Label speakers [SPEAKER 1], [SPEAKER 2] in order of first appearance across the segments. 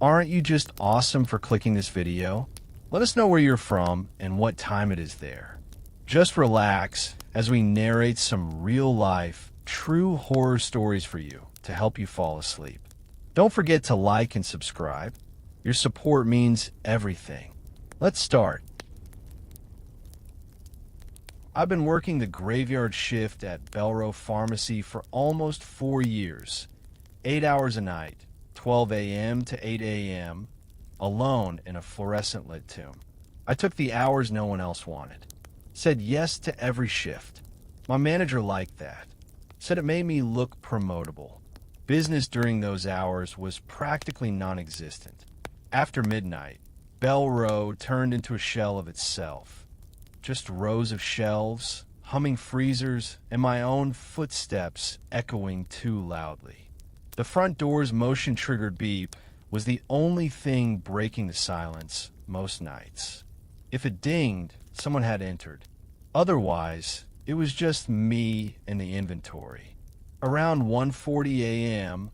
[SPEAKER 1] Aren't you just awesome for clicking this video? Let us know where you're from and what time it is there. Just relax as we narrate some real-life, true horror stories for you to help you fall asleep. Don't forget to like and subscribe. Your support means everything. Let's start. I've been working the graveyard shift at Belro Pharmacy for almost 4 years. 8 hours a night, 12 a.m. to 8 a.m., alone in a fluorescent-lit tomb. I took the hours no one else wanted. Said yes to every shift. My manager liked that. Said it made me look promotable. Business during those hours was practically non-existent. After midnight, Belro turned into a shell of itself. Just rows of shelves, humming freezers, and my own footsteps echoing too loudly. The front door's motion-triggered beep was the only thing breaking the silence most nights. If it dinged, someone had entered. Otherwise, it was just me and the inventory. Around 1:40 a.m.,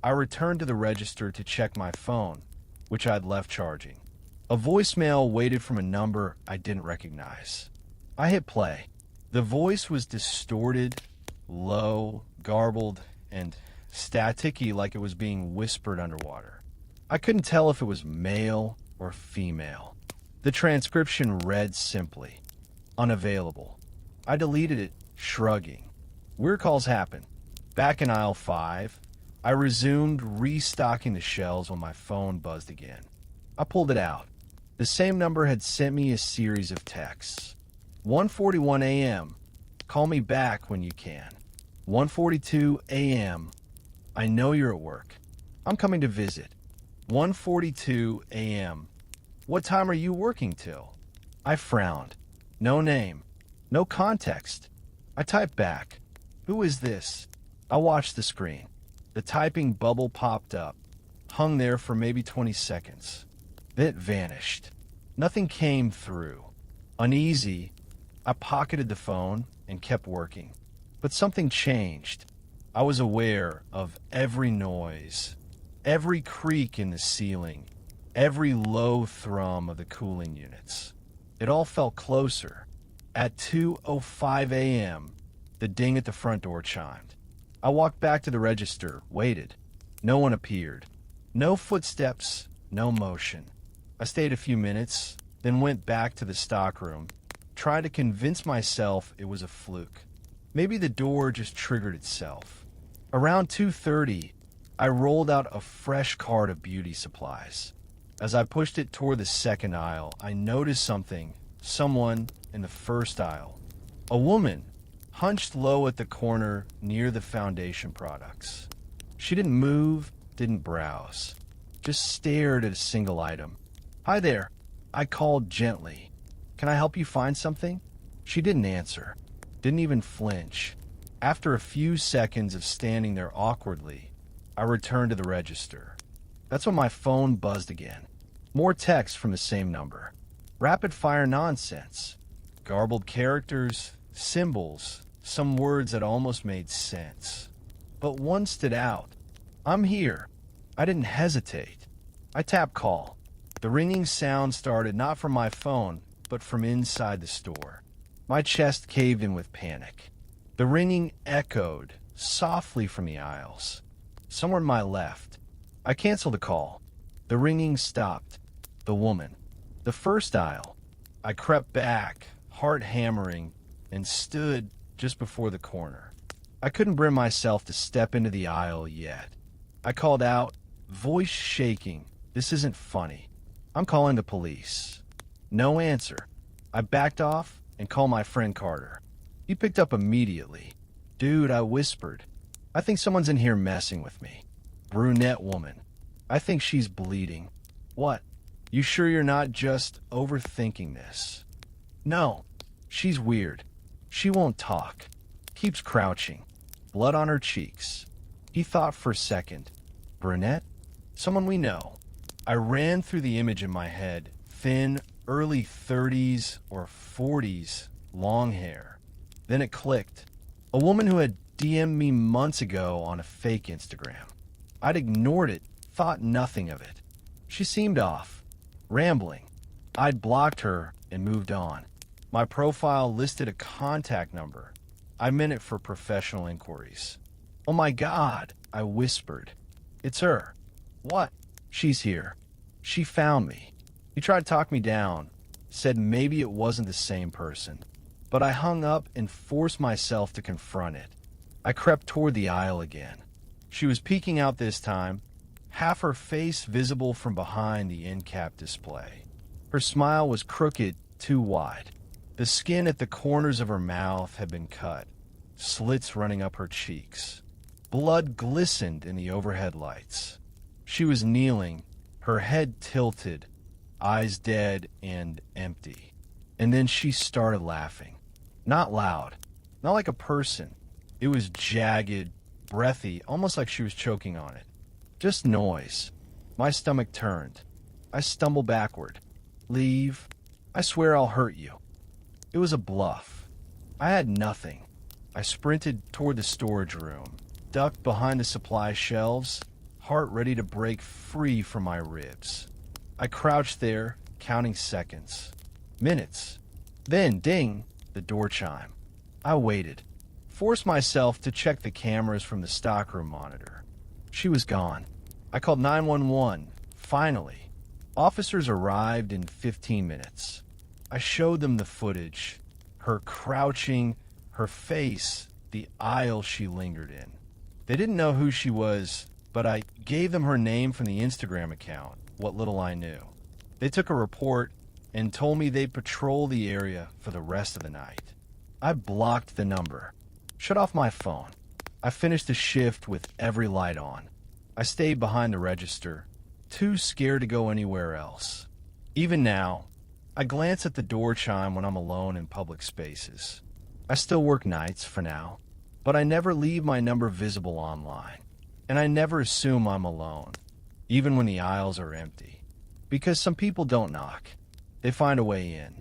[SPEAKER 1] I returned to the register to check my phone, which I'd left charging. A voicemail waited from a number I didn't recognize. I hit play. The voice was distorted, low, garbled, and staticky like it was being whispered underwater. I couldn't tell if it was male or female. The transcription read simply, "Unavailable." I deleted it, shrugging. Weird calls happen. Back in aisle 5, I resumed restocking the shelves when my phone buzzed again. I pulled it out. The same number had sent me a series of texts. 1:41 a.m. Call me back when you can. 1:42 a.m. I know you're at work. I'm coming to visit. 1:42 a.m. What time are you working till? I frowned. No name. No context. I typed back. Who is this? I watched the screen. The typing bubble popped up. Hung there for maybe 20 seconds. Then it vanished. Nothing came through. Uneasy, I pocketed the phone and kept working. But something changed. I was aware of every noise, every creak in the ceiling, every low thrum of the cooling units. It all felt closer. At 2:05 a.m., the ding at the front door chimed. I walked back to the register, waited. No one appeared. No footsteps, no motion. I stayed a few minutes, then went back to the stockroom, tried to convince myself it was a fluke. Maybe the door just triggered itself. Around 2:30, I rolled out a fresh cart of beauty supplies. As I pushed it toward the second aisle, I noticed someone in the first aisle. A woman, hunched low at the corner near the foundation products. She didn't move, didn't browse, just stared at a single item. "Hi there," I called gently. "Can I help you find something?" She didn't answer, didn't even flinch. After a few seconds of standing there awkwardly, I returned to the register. That's when my phone buzzed again. More texts from the same number. Rapid-fire nonsense. Garbled characters, symbols, some words that almost made sense. But one stood out. "I'm here." I didn't hesitate. I tapped call. The ringing sound started not from my phone, but from inside the store. My chest caved in with panic. The ringing echoed softly from the aisles. Somewhere to my left. I canceled the call. The ringing stopped. The woman. The first aisle. I crept back, heart hammering, and stood just before the corner. I couldn't bring myself to step into the aisle yet. I called out, voice shaking, "This isn't funny. I'm calling the police." No answer. I backed off and called my friend Carter. He picked up immediately. "Dude," I whispered, "I think someone's in here messing with me. Brunette woman. I think she's bleeding." "What? You sure you're not just overthinking this?" "No. She's weird. She won't talk. Keeps crouching. Blood on her cheeks." He thought for a second. "Brunette? Someone we know." I ran through the image in my head. Thin, early 30s or 40s, long hair. Then it clicked. A woman who had DM'd me months ago on a fake Instagram. I'd ignored it, thought nothing of it. She seemed off, rambling. I'd blocked her and moved on. My profile listed a contact number. I meant it for professional inquiries. "Oh my God," I whispered. "It's her." "What?" "She's here. She found me." He tried to talk me down, said maybe it wasn't the same person. But I hung up and forced myself to confront it. I crept toward the aisle again. She was peeking out this time, half her face visible from behind the end cap display. Her smile was crooked, too wide. The skin at the corners of her mouth had been cut, slits running up her cheeks. Blood glistened in the overhead lights. She was kneeling, her head tilted, eyes dead and empty. And then she started laughing. Not loud, not like a person. It was jagged, breathy, almost like she was choking on it. Just noise. My stomach turned. I stumbled backward. "Leave. I swear I'll hurt you." It was a bluff. I had nothing. I sprinted toward the storage room, ducked behind the supply shelves, heart ready to break free from my ribs. I crouched there, counting seconds, minutes. Then, ding, the door chime. I waited, forced myself to check the cameras from the stockroom monitor. She was gone. I called 911, finally. Officers arrived in 15 minutes. I showed them the footage, her crouching, her face, the aisle she lingered in. They didn't know who she was, but I gave them her name from the Instagram account, what little I knew. They took a report and told me they'd patrol the area for the rest of the night. I blocked the number, shut off my phone. I finished the shift with every light on. I stayed behind the register, too scared to go anywhere else. Even now, I glance at the door chime when I'm alone in public spaces. I still work nights for now, but I never leave my number visible online. And I never assume I'm alone, even when the aisles are empty. Because some people don't knock. They find a way in.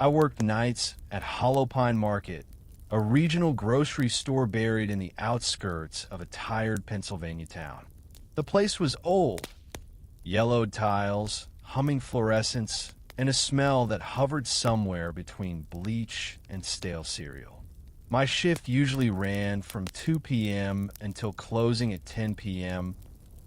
[SPEAKER 1] I worked nights at Hollow Pine Market, a regional grocery store buried in the outskirts of a tired Pennsylvania town. The place was old. Yellowed tiles, humming fluorescents, and a smell that hovered somewhere between bleach and stale cereal. My shift usually ran from 2 p.m. until closing at 10 p.m.,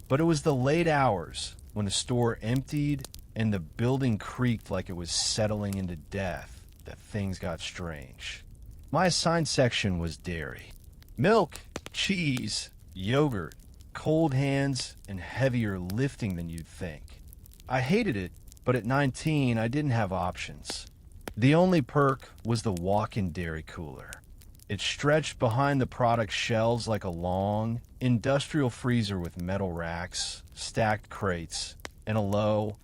[SPEAKER 1] but it was the late hours when the store emptied and the building creaked like it was settling into death that things got strange. My assigned section was dairy. Milk, cheese, yogurt, cold hands, and heavier lifting than you'd think. I hated it, but at 19, I didn't have options. The only perk was the walk-in dairy cooler. It stretched behind the product shelves like a long, industrial freezer with metal racks, stacked crates, and a low,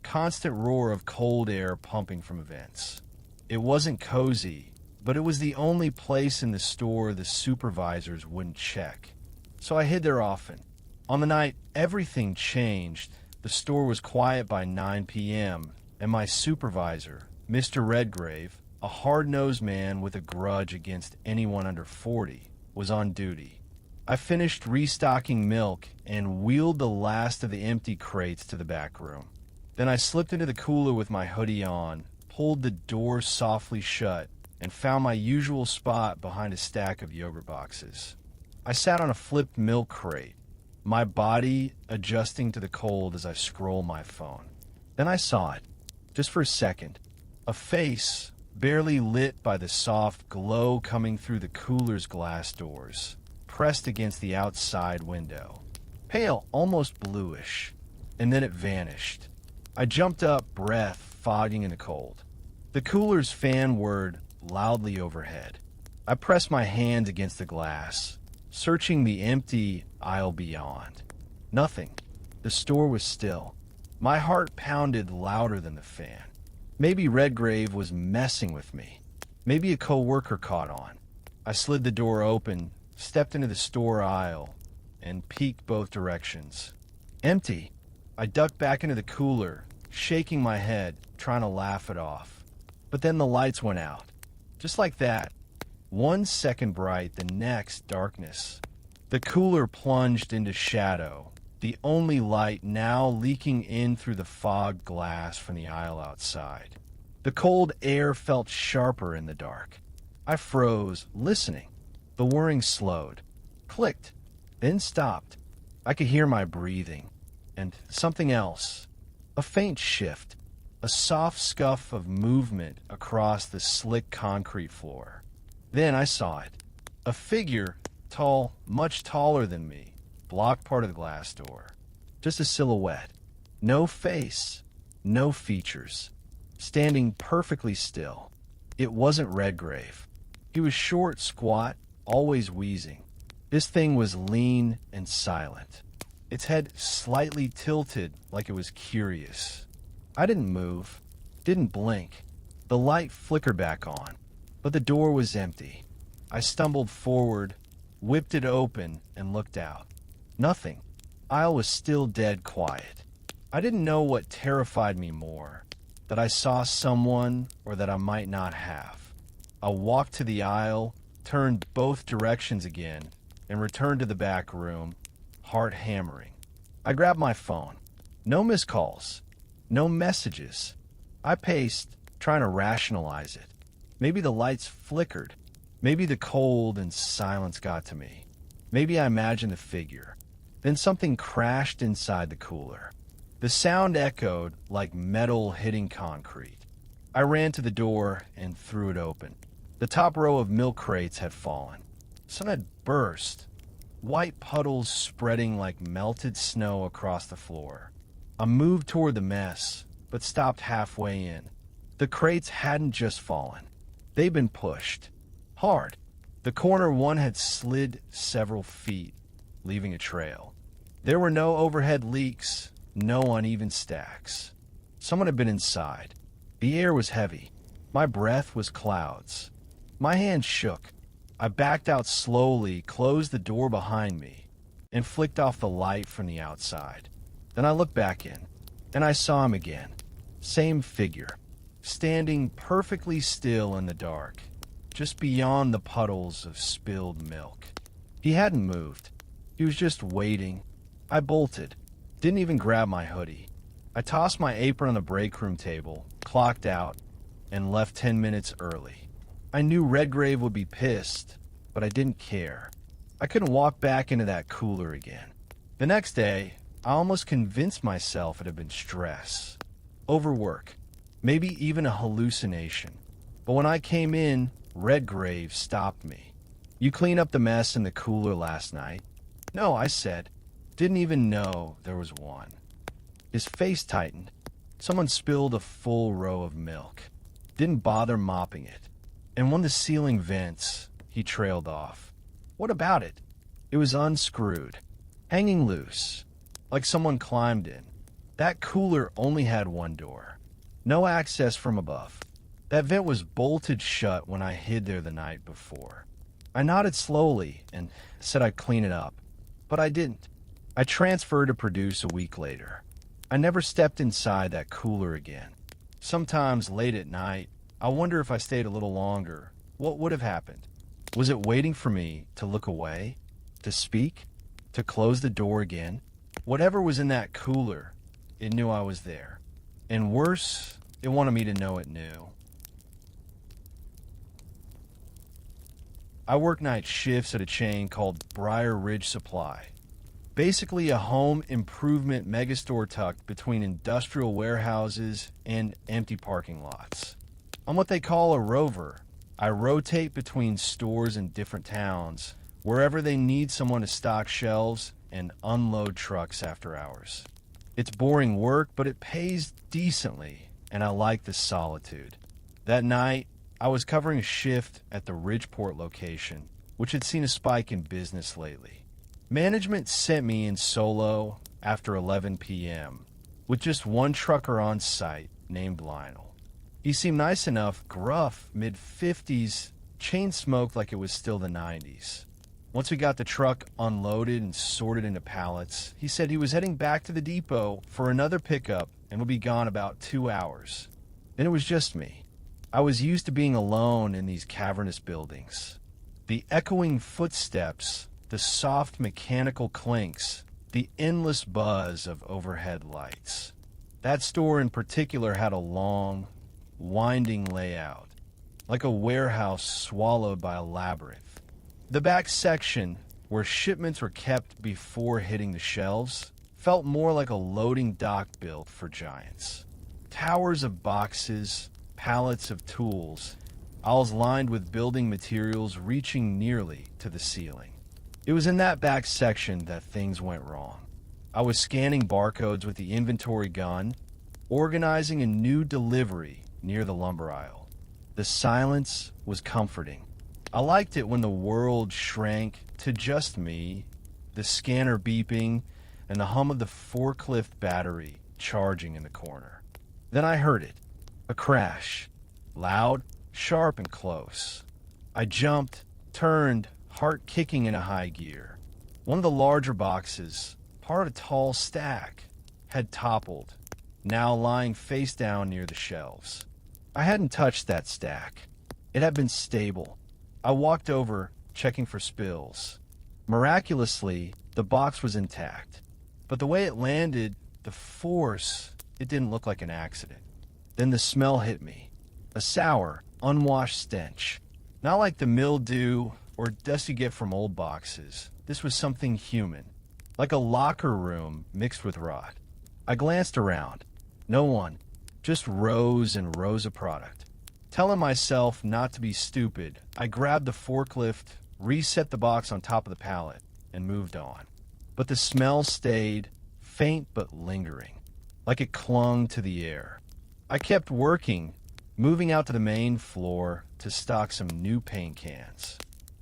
[SPEAKER 1] constant roar of cold air pumping from vents. It wasn't cozy, but it was the only place in the store the supervisors wouldn't check. So I hid there often. On the night everything changed, the store was quiet by 9 p.m., and my supervisor, Mr. Redgrave, a hard-nosed man with a grudge against anyone under 40, was on duty. I finished restocking milk and wheeled the last of the empty crates to the back room. Then I slipped into the cooler with my hoodie on, pulled the door softly shut, and found my usual spot behind a stack of yogurt boxes. I sat on a flipped milk crate, my body adjusting to the cold as I scrolled my phone. Then I saw it, just for a second, a face barely lit by the soft glow coming through the cooler's glass doors, pressed against the outside window. Pale, almost bluish, and then it vanished. I jumped up, breath fogging in the cold. The cooler's fan whirred loudly overhead. I pressed my hand against the glass, searching the empty aisle beyond. Nothing. The store was still. My heart pounded louder than the fan. Maybe Redgrave was messing with me. Maybe a co-worker caught on. I slid the door open, stepped into the store aisle, and peeked both directions. Empty. I ducked back into the cooler, shaking my head, trying to laugh it off. But then the lights went out. Just like that. 1 second bright, the next darkness. The cooler plunged into shadow, the only light now leaking in through the fogged glass from the aisle outside. The cold air felt sharper in the dark. I froze, listening. The whirring slowed, clicked, then stopped. I could hear my breathing, and something else. A faint shift, a soft scuff of movement across the slick concrete floor. Then I saw it. A figure, tall, much taller than me, blocked part of the glass door. Just a silhouette. No face, no features. Standing perfectly still. It wasn't Redgrave. He was short, squat, always wheezing. This thing was lean and silent. Its head slightly tilted like it was curious. I didn't move, didn't blink. The light flickered back on, but the door was empty. I stumbled forward, whipped it open, and looked out. Nothing. Aisle was still dead quiet. I didn't know what terrified me more, that I saw someone or that I might not have. I walked to the aisle, turned both directions again, and returned to the back room, heart hammering. I grabbed my phone. No missed calls. No messages. I paced, trying to rationalize it. Maybe the lights flickered. Maybe the cold and silence got to me. Maybe I imagined the figure. Then something crashed inside the cooler. The sound echoed like metal hitting concrete. I ran to the door and threw it open. The top row of milk crates had fallen. Some had burst, white puddles spreading like melted snow across the floor. I moved toward the mess, but stopped halfway in. The crates hadn't just fallen. They'd been pushed. Hard. The corner one had slid several feet, leaving a trail. There were no overhead leaks, no uneven stacks. Someone had been inside. The air was heavy. My breath was clouds. My hand shook. I backed out slowly, closed the door behind me, and flicked off the light from the outside. Then I looked back in, and I saw him again. Same figure, standing perfectly still in the dark, just beyond the puddles of spilled milk. He hadn't moved. He was just waiting. I bolted. Didn't even grab my hoodie. I tossed my apron on the break room table, clocked out, and left 10 minutes early. I knew Redgrave would be pissed, but I didn't care. I couldn't walk back into that cooler again. The next day, I almost convinced myself it had been stress, overwork, maybe even a hallucination. But when I came in, Redgrave stopped me. "You clean up the mess in the cooler last night?" "No," I said. Didn't even know there was one. His face tightened. Someone spilled a full row of milk. Didn't bother mopping it. And when the ceiling vents, he trailed off. What about it? It was unscrewed, hanging loose, like someone climbed in. That cooler only had one door. No access from above. That vent was bolted shut when I hid there the night before. I nodded slowly and said I'd clean it up, but I didn't. I transferred to produce a week later. I never stepped inside that cooler again. Sometimes late at night, I wonder if I stayed a little longer, what would have happened? Was it waiting for me to look away, to speak, to close the door again? Whatever was in that cooler, it knew I was there. And worse, it wanted me to know it knew. I work night shifts at a chain called Briar Ridge Supply. Basically a home improvement megastore tucked between industrial warehouses and empty parking lots. I'm what they call a rover. I rotate between stores in different towns, wherever they need someone to stock shelves and unload trucks after hours. It's boring work, but it pays decently, and I like the solitude. That night, I was covering a shift at the Ridgeport location, which had seen a spike in business lately. Management sent me in solo after 11 p.m., with just one trucker on site named Lionel. He seemed nice enough, gruff, mid-50s, chain smoked like it was still the 90s. Once we got the truck unloaded and sorted into pallets, he said he was heading back to the depot for another pickup and would be gone about 2 hours. Then it was just me. I was used to being alone in these cavernous buildings. The echoing footsteps, the the soft mechanical clinks, the endless buzz of overhead lights. That store in particular had a long, winding layout, like a warehouse swallowed by a labyrinth. The back section, where shipments were kept before hitting the shelves, felt more like a loading dock built for giants. Towers of boxes, pallets of tools, aisles lined with building materials reaching nearly to the ceiling. It was in that back section that things went wrong. I was scanning barcodes with the inventory gun, organizing a new delivery near the lumber aisle. The silence was comforting. I liked it when the world shrank to just me, the scanner beeping, and the hum of the forklift battery charging in the corner. Then I heard it, a crash, loud, sharp, and close. I jumped, turned, heart kicking in a high gear. One of the larger boxes, part of a tall stack, had toppled, now lying face down near the shelves. I hadn't touched that stack. It had been stable. I walked over, checking for spills. Miraculously, the box was intact. But the way it landed, the force, it didn't look like an accident. Then the smell hit me. A sour, unwashed stench. Not like the mildew or dust you get from old boxes. This was something human, like a locker room mixed with rot. I glanced around. No one, just rows and rows of product. Telling myself not to be stupid, I grabbed the forklift, reset the box on top of the pallet, and moved on. But the smell stayed, faint but lingering, like it clung to the air. I kept working, moving out to the main floor to stock some new paint cans.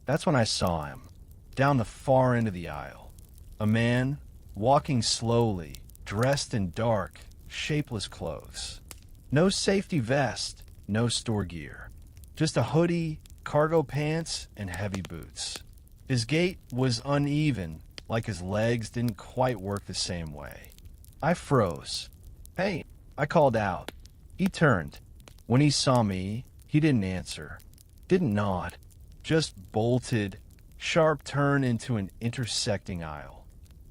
[SPEAKER 1] That's when I saw him, down the far end of the aisle. A man, walking slowly, dressed in dark, shapeless clothes. No safety vest, no store gear. Just a hoodie, cargo pants, and heavy boots. His gait was uneven, like his legs didn't quite work the same way. I froze. "Hey," I called out. He turned. When he saw me, he didn't answer, didn't nod, just bolted, sharp turn into an intersecting aisle.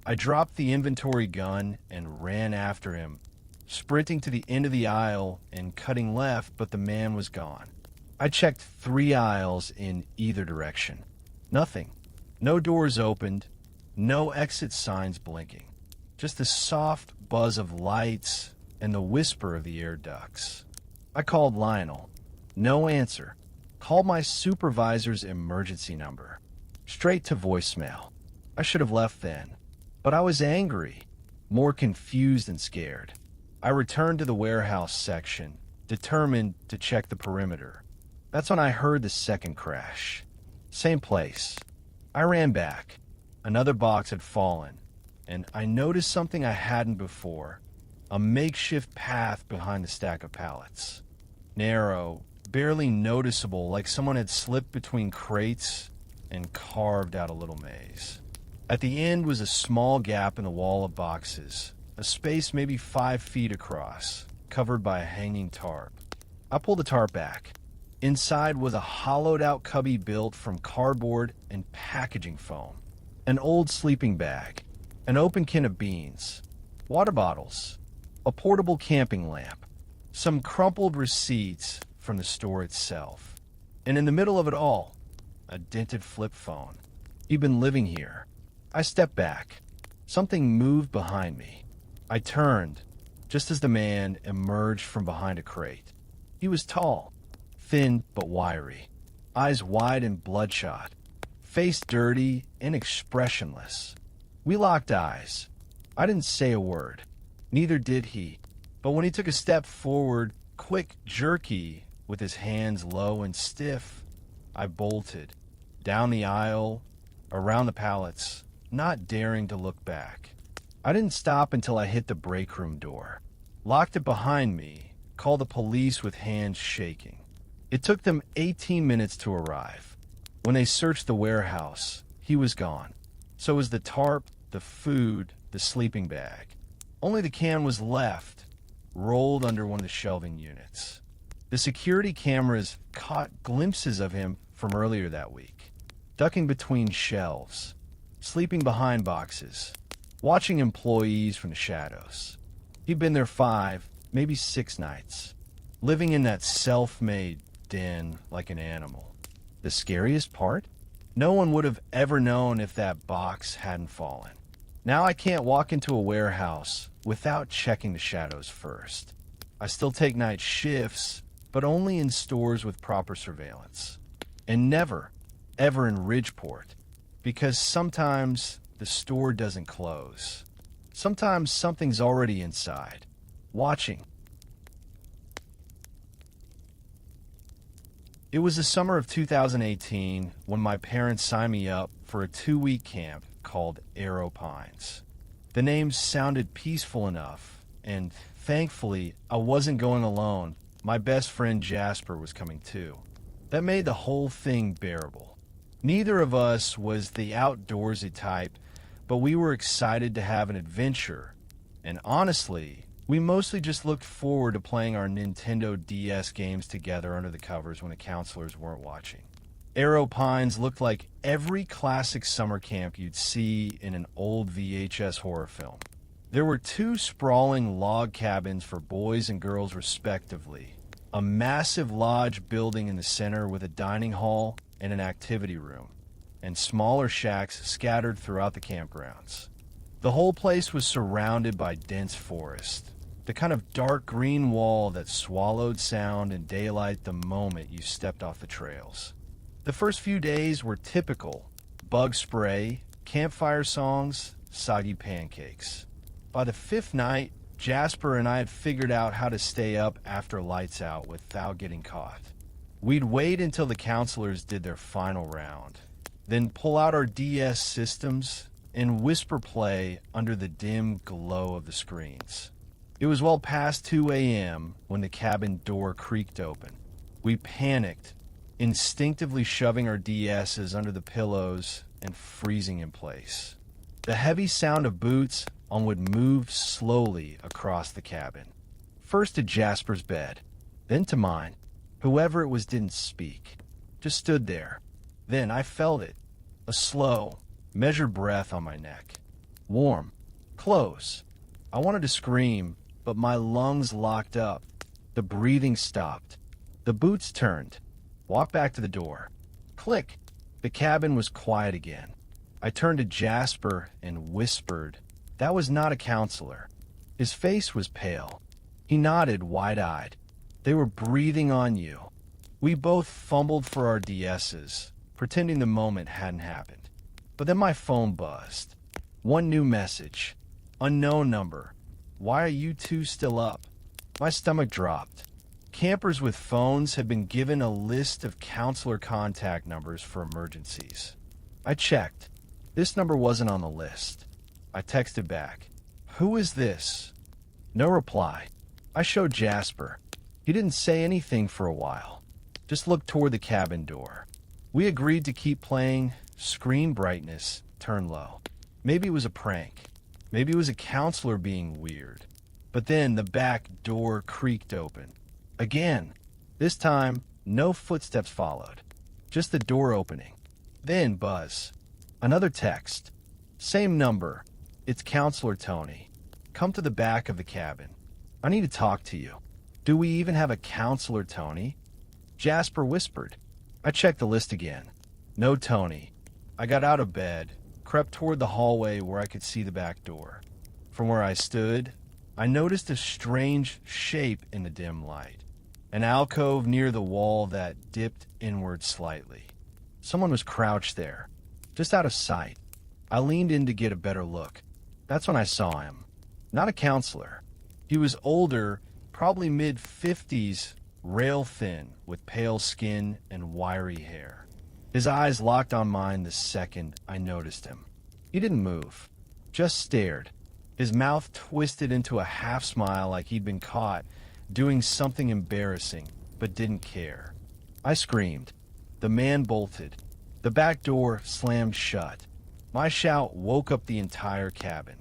[SPEAKER 1] I dropped the inventory gun and ran after him, sprinting to the end of the aisle and cutting left, but the man was gone. I checked 3 aisles in either direction. Nothing. No doors opened, no exit signs blinking. Just the soft buzz of lights and the whisper of the air ducts. I called Lionel. No answer. Called my supervisor's emergency number. Straight to voicemail. I should have left then. But I was angry, more confused and scared. I returned to the warehouse section, determined to check the perimeter. That's when I heard the second crash. Same place. I ran back. Another box had fallen, and I noticed something I hadn't before. A makeshift path behind the stack of pallets. Narrow, barely noticeable, like someone had slipped between crates and carved out a little maze. At the end was a small gap in the wall of boxes, a space maybe 5 feet across, covered by a hanging tarp. I pulled the tarp back. Inside was a hollowed-out cubby built from cardboard and packaging foam, an old sleeping bag, an open can of beans, water bottles, a portable camping lamp, some crumpled receipts from the store itself, and in the middle of it all, a dented flip phone. He'd been living here. I stepped back. Something moved behind me. I turned, just as the man emerged from behind a crate. He was tall, thin but wiry, eyes wide and bloodshot, face dirty and expressionless. We locked eyes. I didn't say a word. Neither did he. But when he took a step forward, quick, jerky, with his hands low and stiff, I bolted. Down the aisle, around the pallets, not daring to look back. I didn't stop until I hit the break room door. Locked it behind me, called the police with hands shaking. It took them 18 minutes to arrive. When they searched the warehouse, he was gone. So was the tarp, the food, the sleeping bag. Only the can was left, rolled under one of the shelving units. The security cameras caught glimpses of him from earlier that week, ducking between shelves, sleeping behind boxes, watching employees from the shadows. He'd been there 5, maybe 6 nights, living in that self-made den like an animal. The scariest part? No one would have ever known if that box hadn't fallen. Now I can't walk into a warehouse without checking the shadows first. I still take night shifts, but only in stores with proper surveillance. And never, ever in Ridgeport, because sometimes the store doesn't close. Sometimes something's already inside, watching. It was the summer of 2018 when my parents signed me up for a 2-week camp called Arrow Pines. The name sounded peaceful enough, and thankfully I wasn't going alone. My best friend Jasper was coming too. That made the whole thing bearable. Neither of us was the outdoorsy type, but we were excited to have an adventure, and honestly, we mostly just looked forward to playing our Nintendo DS games together under the covers when the counselors weren't watching. Arrow Pines looked like every classic summer camp you'd see in an old VHS horror film. There were 2 sprawling log cabins for boys and girls respectively, a massive lodge building in the center with a dining hall and an activity room, and smaller shacks scattered throughout the campgrounds. The whole place was surrounded by dense forest, the kind of dark green wall that swallowed sound and daylight the moment you stepped off the trails. The first few days were typical: bug spray, campfire songs, soggy pancakes. By the 5th night, Jasper and I had figured out how to stay up after lights out without getting caught. We'd wait until the counselors did their final round, then pull out our DS systems and whisper play under the dim glow of the screens. It was well past 2 a.m. when the cabin door creaked open. We panicked, instinctively shoving our DSs under the pillows and freezing in place. The heavy sound of boots on wood moved slowly across the cabin. First to Jasper's bed, then to mine. Whoever it was didn't speak, just stood there. Then I felt it, a slow, measured breath on my neck. Warm, close. I wanted to scream, but my lungs locked up. The breathing stopped. The boots turned, walked back to the door. Click! The cabin was quiet again. I turned to Jasper and whispered. That was not a counselor. His face was pale. He nodded wide-eyed. They were breathing on you. We both fumbled for our DSs, pretending the moment hadn't happened. But then my phone buzzed. One new message. Unknown number. Why are you 2 still up? My stomach dropped. Campers with phones had been given a list of counselor contact numbers for emergencies. I checked. This number wasn't on the list. I texted back. Who is this? No reply. I showed Jasper. He didn't say anything for a while. Just looked toward the cabin door. We agreed to keep playing. Screen brightness turned low. Maybe it was a prank. Maybe it was a counselor being weird. But then the back door creaked open. Again. This time, no footsteps followed. Just the door opening. Then buzz. Another text. Same number. It's Counselor Tony. Come to the back of the cabin. I need to talk to you. Do we even have a Counselor Tony? Jasper whispered. I checked the list again. No Tony. I got out of bed, crept toward the hallway where I could see the back door. From where I stood, I noticed a strange shape in the dim light. An alcove near the wall that dipped inward slightly. Someone was crouched there, just out of sight. I leaned in to get a better look. That's when I saw him. Not a counselor. He was older, probably mid-50s, rail-thin, with pale skin and wiry hair. His eyes locked on mine the second I noticed him. He didn't move, just stared. His mouth twisted into a half-smile like he'd been caught doing something embarrassing, but didn't care. I screamed. The man bolted. The back door slammed shut. My shout woke up the entire cabin.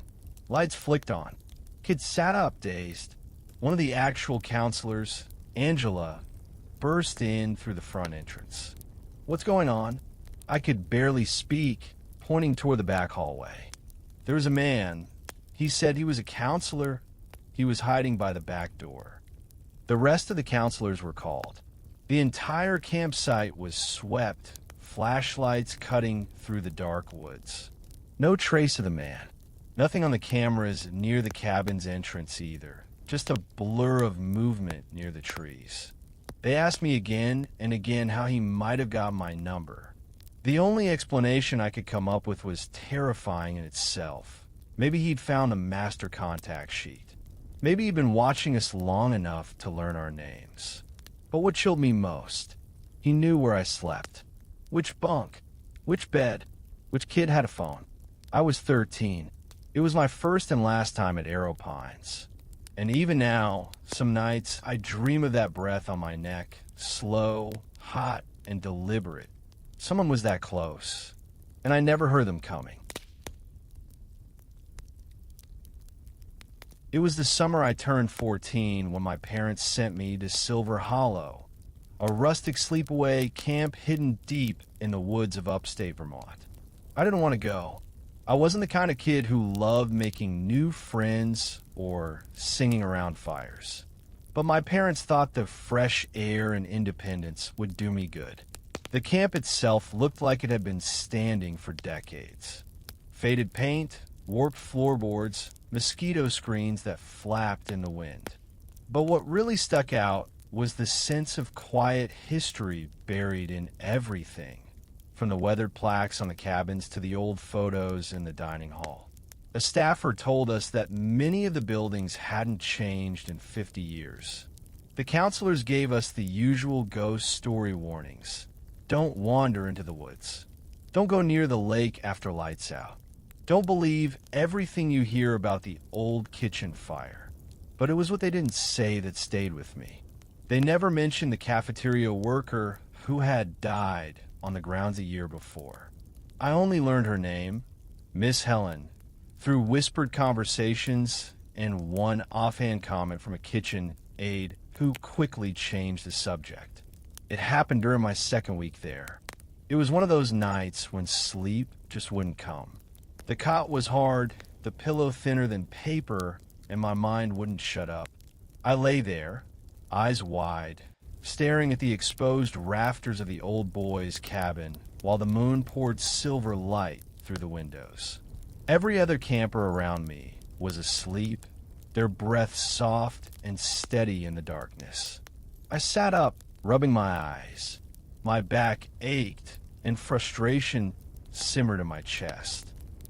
[SPEAKER 1] Lights flicked on. Kid sat up, dazed. One of the actual counselors, Angela, burst in through the front entrance. What's going on? I could barely speak, pointing toward the back hallway. There was a man. He said he was a counselor. He was hiding by the back door. The rest of the counselors were called. The entire campsite was swept, flashlights cutting through the dark woods. No trace of the man. Nothing on the cameras near the cabin's entrance either. Just a blur of movement near the trees. They asked me again and again how he might have got my number. The only explanation I could come up with was terrifying in itself. Maybe he'd found a master contact sheet. Maybe he'd been watching us long enough to learn our names. But what chilled me most? He knew where I slept. Which bunk? Which bed? Which kid had a phone? I was 13. It was my first and last time at Arrow Pines. And even now, some nights, I dream of that breath on my neck, slow, hot, and deliberate. Someone was that close, and I never heard them coming. It was the summer I turned 14 when my parents sent me to Silver Hollow, a rustic sleepaway camp hidden deep in the woods of upstate Vermont. I didn't want to go. I wasn't the kind of kid who loved making new friends or singing around fires. But my parents thought the fresh air and independence would do me good. The camp itself looked like it had been standing for decades. Faded paint, warped floorboards, mosquito screens that flapped in the wind. But what really stuck out was the sense of quiet history buried in everything, from the weathered plaques on the cabins to the old photos in the dining hall. A staffer told us that many of the buildings hadn't changed in 50 years. The counselors gave us the usual ghost story warnings. Don't wander into the woods. Don't go near the lake after lights out. Don't believe everything you hear about the old kitchen fire. But it was what they didn't say that stayed with me. They never mentioned the cafeteria worker who had died on the grounds a year before. I only learned her name, Miss Helen, through whispered conversations and one offhand comment from a kitchen aide who quickly changed the subject. It happened during my second week there. It was one of those nights when sleep just wouldn't come. The cot was hard, the pillow thinner than paper, and my mind wouldn't shut up. I lay there, eyes wide, staring at the exposed rafters of the old boys' cabin while the moon poured silver light through the windows. Every other camper around me was asleep, their breath soft and steady in the darkness. I sat up, rubbing my eyes. My back ached, and frustration simmered in my chest.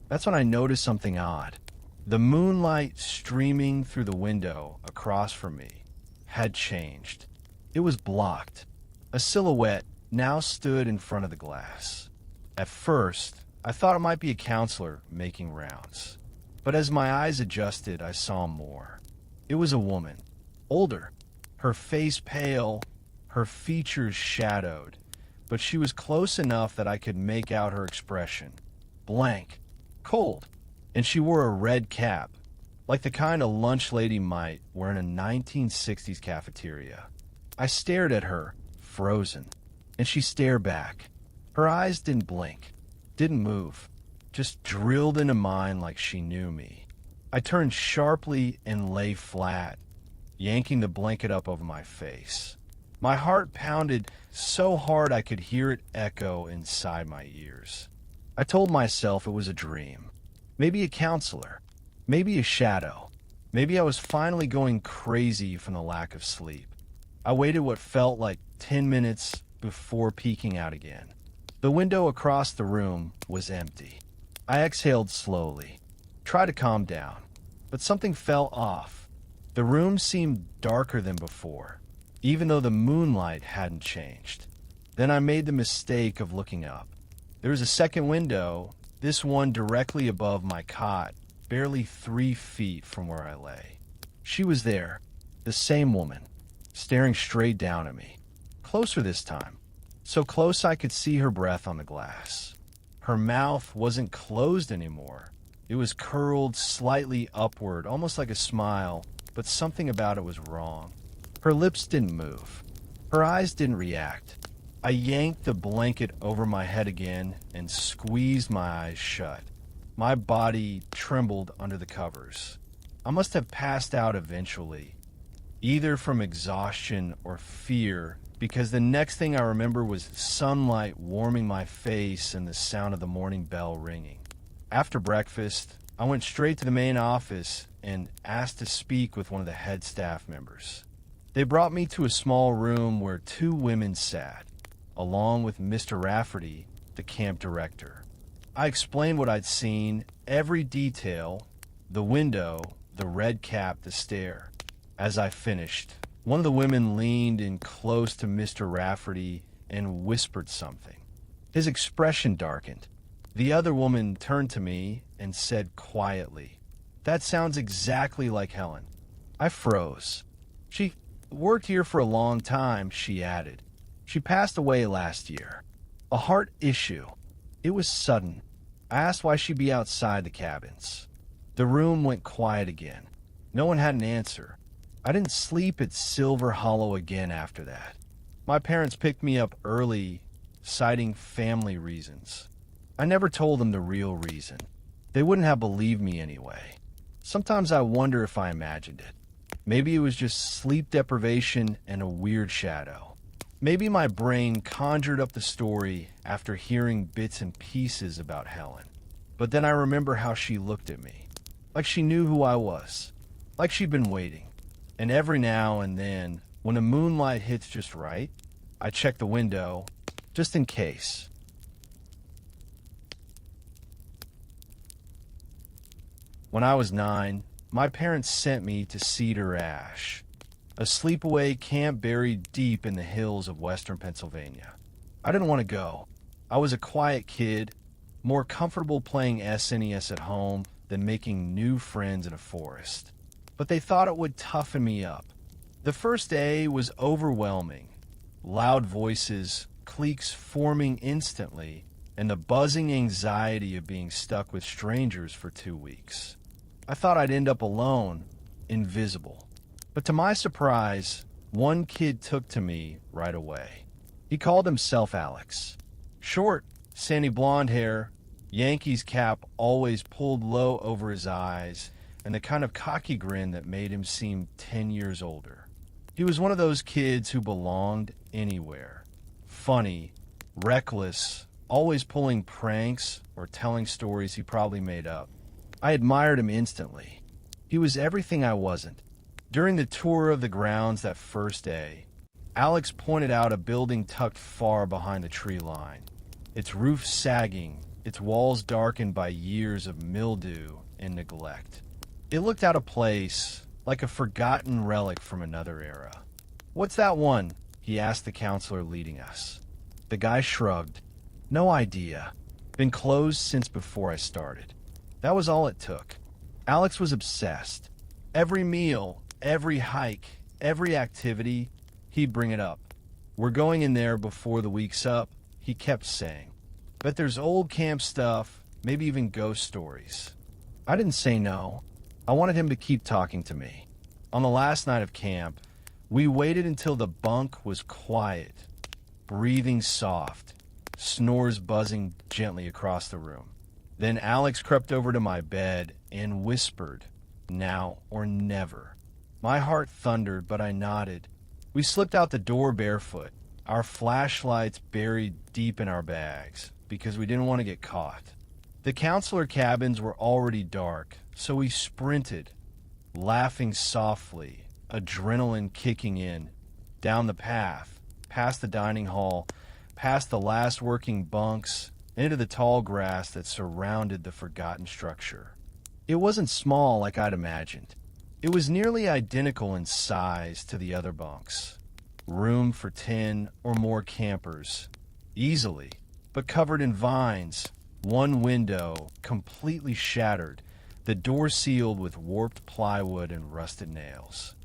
[SPEAKER 1] That's when I noticed something odd. The moonlight streaming through the window across from me had changed. It was blocked. A silhouette now stood in front of the glass. At first, I thought it might be a counselor making rounds. But as my eyes adjusted, I saw more. It was a woman, older, her face pale, her features shadowed, but she was close enough that I could make out her expression. Blank, cold, and she wore a red cap, like the kind a lunch lady might wear in a 1960s cafeteria. I stared at her, frozen, and she stared back. Her eyes didn't blink, didn't move, just drilled into mine like she knew me. I turned sharply and lay flat, yanking the blanket up over my face. My heart pounded so hard I could hear it echo inside my ears. I told myself it was a dream. Maybe a counselor. Maybe a shadow. Maybe I was finally going crazy from the lack of sleep. I waited what felt like 10 minutes before peeking out again. The window across the room was empty. I exhaled slowly, tried to calm down, but something fell off. The room seemed darker than before, even though the moonlight hadn't changed. Then I made the mistake of looking up. There was a second window, this one directly above my cot, barely 3 feet from where I lay. She was there, the same woman, staring straight down at me. Closer this time, so close I could see her breath on the glass. Her mouth wasn't closed anymore. It was curled slightly upward, almost like a smile, but something about it was wrong. Her lips didn't move. Her eyes didn't react. I yanked the blanket over my head again and squeezed my eyes shut. My body trembled under the covers. I must have passed out eventually, either from exhaustion or fear, because the next thing I remember was sunlight warming my face and the sound of the morning bell ringing. After breakfast, I went straight to the main office and asked to speak with one of the head staff members. They brought me to a small room where two women sat, along with Mr. Rafferty, the camp director. I explained what I'd seen, every detail, the window, the red cap, the stair. As I finished, one of the women leaned in close to Mr. Rafferty and whispered something. His expression darkened. The other woman turned to me and said quietly, "That sounds exactly like Helen." I froze. "She worked here for a long time," she added. "She passed away last year. A heart issue. It was sudden." I asked why she'd be outside the cabins. The room went quiet again. No one had an answer. I didn't sleep at Silver Hollow again after that. My parents picked me up early, citing family reasons. I never told them the real reason. They wouldn't have believed me anyway. Sometimes I wonder if I imagined it. Maybe it was just sleep deprivation and a weird shadow. Maybe my brain conjured up the story after hearing bits and pieces about Helen. But then I remember how she looked at me, like she knew who I was, like she'd been waiting. And every now and then, when the moonlight hits just right, I check the window, just in case. When I was 9, my parents sent me to Cedar Ash, a sleepaway camp buried deep in the hills of western Pennsylvania. I didn't want to go. I was a quiet kid, more comfortable playing SNES at home than making new friends in a forest. But they thought it would toughen me up. The first day was overwhelming. Loud voices, cliques forming instantly, and the buzzing anxiety of being stuck with strangers for 2 weeks. I thought I'd end up alone, invisible. But to my surprise, one kid took to me right away. He called himself Alex. Short, sandy blonde hair, Yankees cap always pulled low over his eyes, and the kind of cocky grin that made him seem 10 years older. He was one of those kids who belonged anywhere. Funny, reckless, always pulling pranks or telling stories he probably made up. I admired him instantly. He was everything I wasn't. During the tour of the grounds that first day, Alex pointed out a building tucked far behind the tree line, its roof sagging, its walls darkened by years of mildew and neglect. It looked out of place, like a forgotten relic from another era. "What's that one?" he asked the counselor leading us. The guy shrugged. "No idea. Been closed since before I started." That was all it took. Alex was obsessed. Every meal, every hike, every activity, he'd bring it up. "We're going in there before the week's up," he kept saying. "Bet there's old camp stuff, maybe even ghost stories." I didn't say no. I wanted him to keep talking to me. On the last night of camp, we waited until the bunk was quiet, breathing soft, snores buzzing gently across the room. Then Alex crept over to my bed and whispered, "Now or never." My heart thundered, but I nodded. We slipped out the door barefoot, our flashlights buried deep in our bags, because we didn't want to get caught. The counselor cabins were already dark, so we sprinted, laughing softly, adrenaline kicking in, down the path, past the dining hall, past the last working bunks, into the tall grass that surrounded the forgotten structure. It wasn't small like I'd imagined. It was nearly identical in size to the other bunks. Room for 10 or more campers, easily, but covered in vines, one window completely shattered, the door sealed with warped plywood and rusted nails.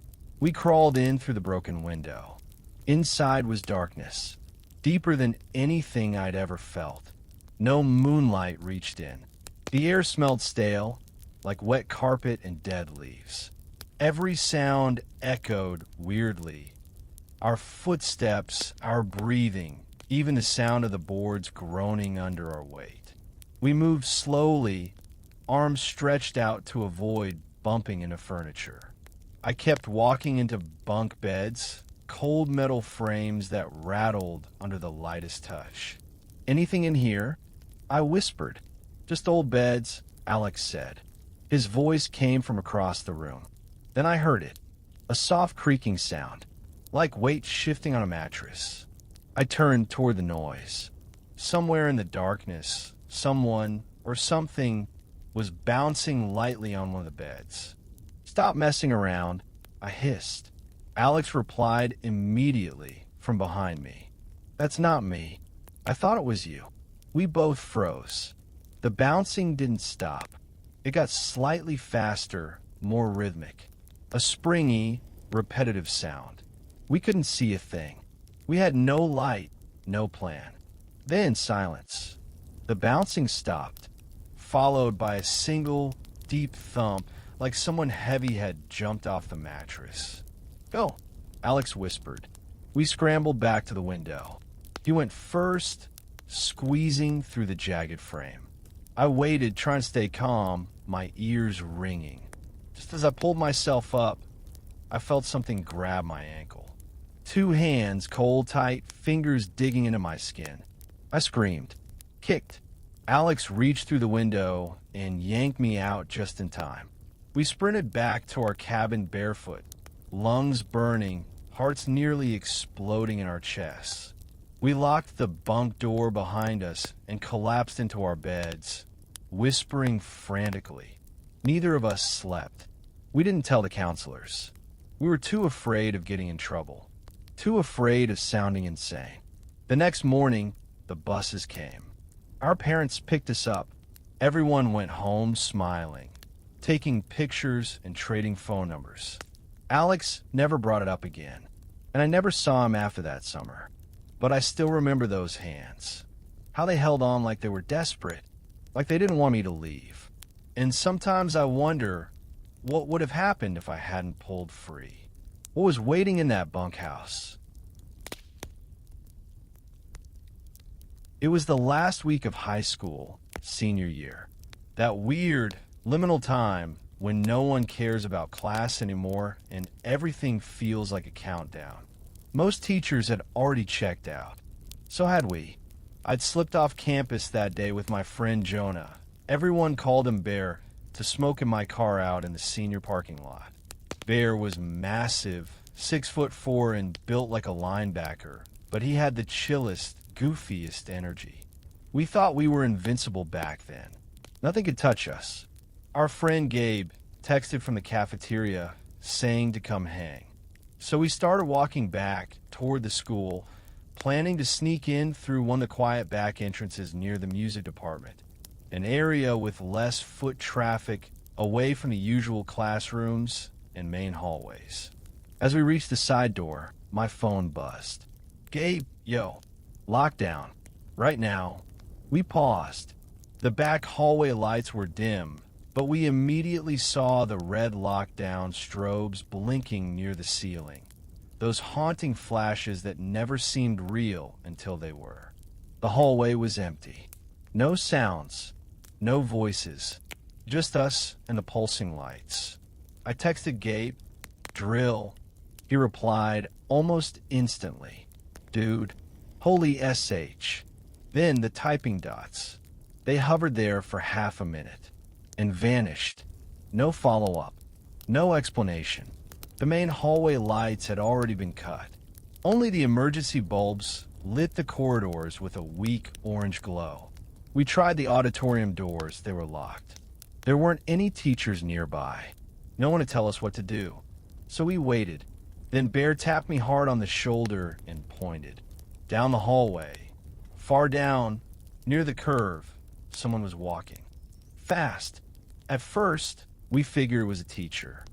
[SPEAKER 1] We crawled in through the broken window. Inside was darkness, deeper than anything I'd ever felt. No moonlight reached in. The air smelled stale, like wet carpet and dead leaves. Every sound echoed weirdly. Our footsteps, our breathing, even the sound of the boards groaning under our weight. We moved slowly, arms stretched out to avoid bumping into furniture. I kept walking into bunk beds, cold metal frames that rattled under the lightest touch. "Anything in here?" I whispered. "Just old beds," Alex said. His voice came from across the room. Then I heard it, a soft creaking sound, like weight shifting on a mattress. I turned toward the noise. Somewhere in the darkness, someone or something was bouncing lightly on one of the beds. "Stop messing around," I hissed. Alex replied immediately from behind me. "That's not me. I thought it was you." We both froze. The bouncing didn't stop. It got slightly faster, more rhythmic. A springy, repetitive sound. We couldn't see a thing. We had no light, no plan. Then silence. The bouncing stopped, followed by a single, deep thump like someone heavy had jumped off the mattress. "Go," Alex whispered. We scrambled back to the window. He went first, squeezing through the jagged frame. I waited, trying to stay calm, my ears ringing. Just as I pulled myself up, I felt something grab my ankle. Two hands, cold tight, fingers digging into my skin. I screamed, kicked. Alex reached through the window and yanked me out just in time. We sprinted back to our cabin barefoot, lungs burning, hearts nearly exploding in our chests. We locked the bunk door behind us and collapsed into our beds, whispering frantically. Neither of us slept. We didn't tell the counselors. We were too afraid of getting in trouble, too afraid of sounding insane. The next morning, the buses came. Our parents picked us up. Everyone went home smiling, taking pictures and trading phone numbers. Alex never brought it up again, and I never saw him after that summer. But I still remember those hands, how they held on like they were desperate, like they didn't want me to leave. And sometimes I wonder what would have happened if I hadn't pulled free. What was waiting in that bunkhouse? It was the last week of high school, senior year. That weird, liminal time when no one cares about class anymore and everything feels like a countdown. Most teachers had already checked out. So had we. I'd slipped off campus that day with my friend Jonah. Everyone called him Bear, to smoke in my car out in the senior parking lot. Bear was massive, 6'4" and built like a linebacker, but he had the chillest, goofiest energy. We thought we were invincible back then. Nothing could touch us. Our friend Gabe texted from the cafeteria saying to come hang. So we started walking back toward the school, planning to sneak in through one of the quiet back entrances near the music department, an area with less foot traffic away from the usual classrooms and main hallways. As we reached the side door, my phone buzzed. "Gabe, yo, lockdown. Right now." We paused. The back hallway lights were dim, but we immediately saw the red lockdown strobes blinking near the ceiling. Those haunting flashes that never seemed real until they were. The hallway was empty. No sounds, no voices, just us and the pulsing lights. I texted Gabe, "Drill." He replied almost instantly, "Dude, holy SH." Then the typing dots. They hovered there for half a minute and vanished. No follow-up, no explanation. The main hallway lights had already been cut. Only the emergency bulbs lit the corridors with a weak orange glow. We tried the auditorium doors. They were locked. There weren't any teachers nearby. No one to tell us what to do. So we waited. Then Bear tapped me hard on the shoulder and pointed. Down the hallway. Far down, near the curve, someone was walking. Fast. At first, we figured it was a teacher.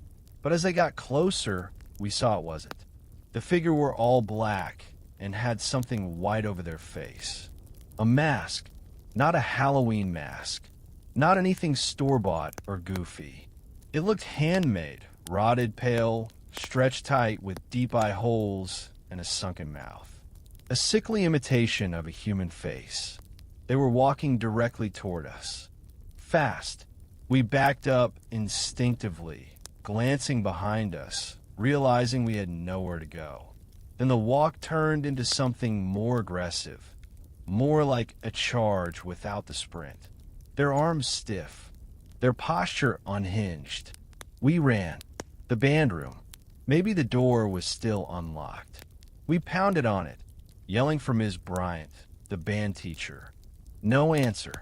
[SPEAKER 1] But as they got closer, we saw it wasn't. The figure wore all black and had something white over their face. A mask. Not a Halloween mask. Not anything store-bought or goofy. It looked handmade, rotted pale, stretched tight with deep eye holes and a sunken mouth. a sickly imitation of a human face. They were walking directly toward us. Fast. We backed up instinctively, glancing behind us, realizing we had nowhere to go. Then the walk turned into something more aggressive, more like a charge without the sprint. Their arms stiff, their posture unhinged. We ran. The band room. Maybe the door was still unlocked. We pounded on it, yelling for Ms. Bryant, the band teacher. No answer.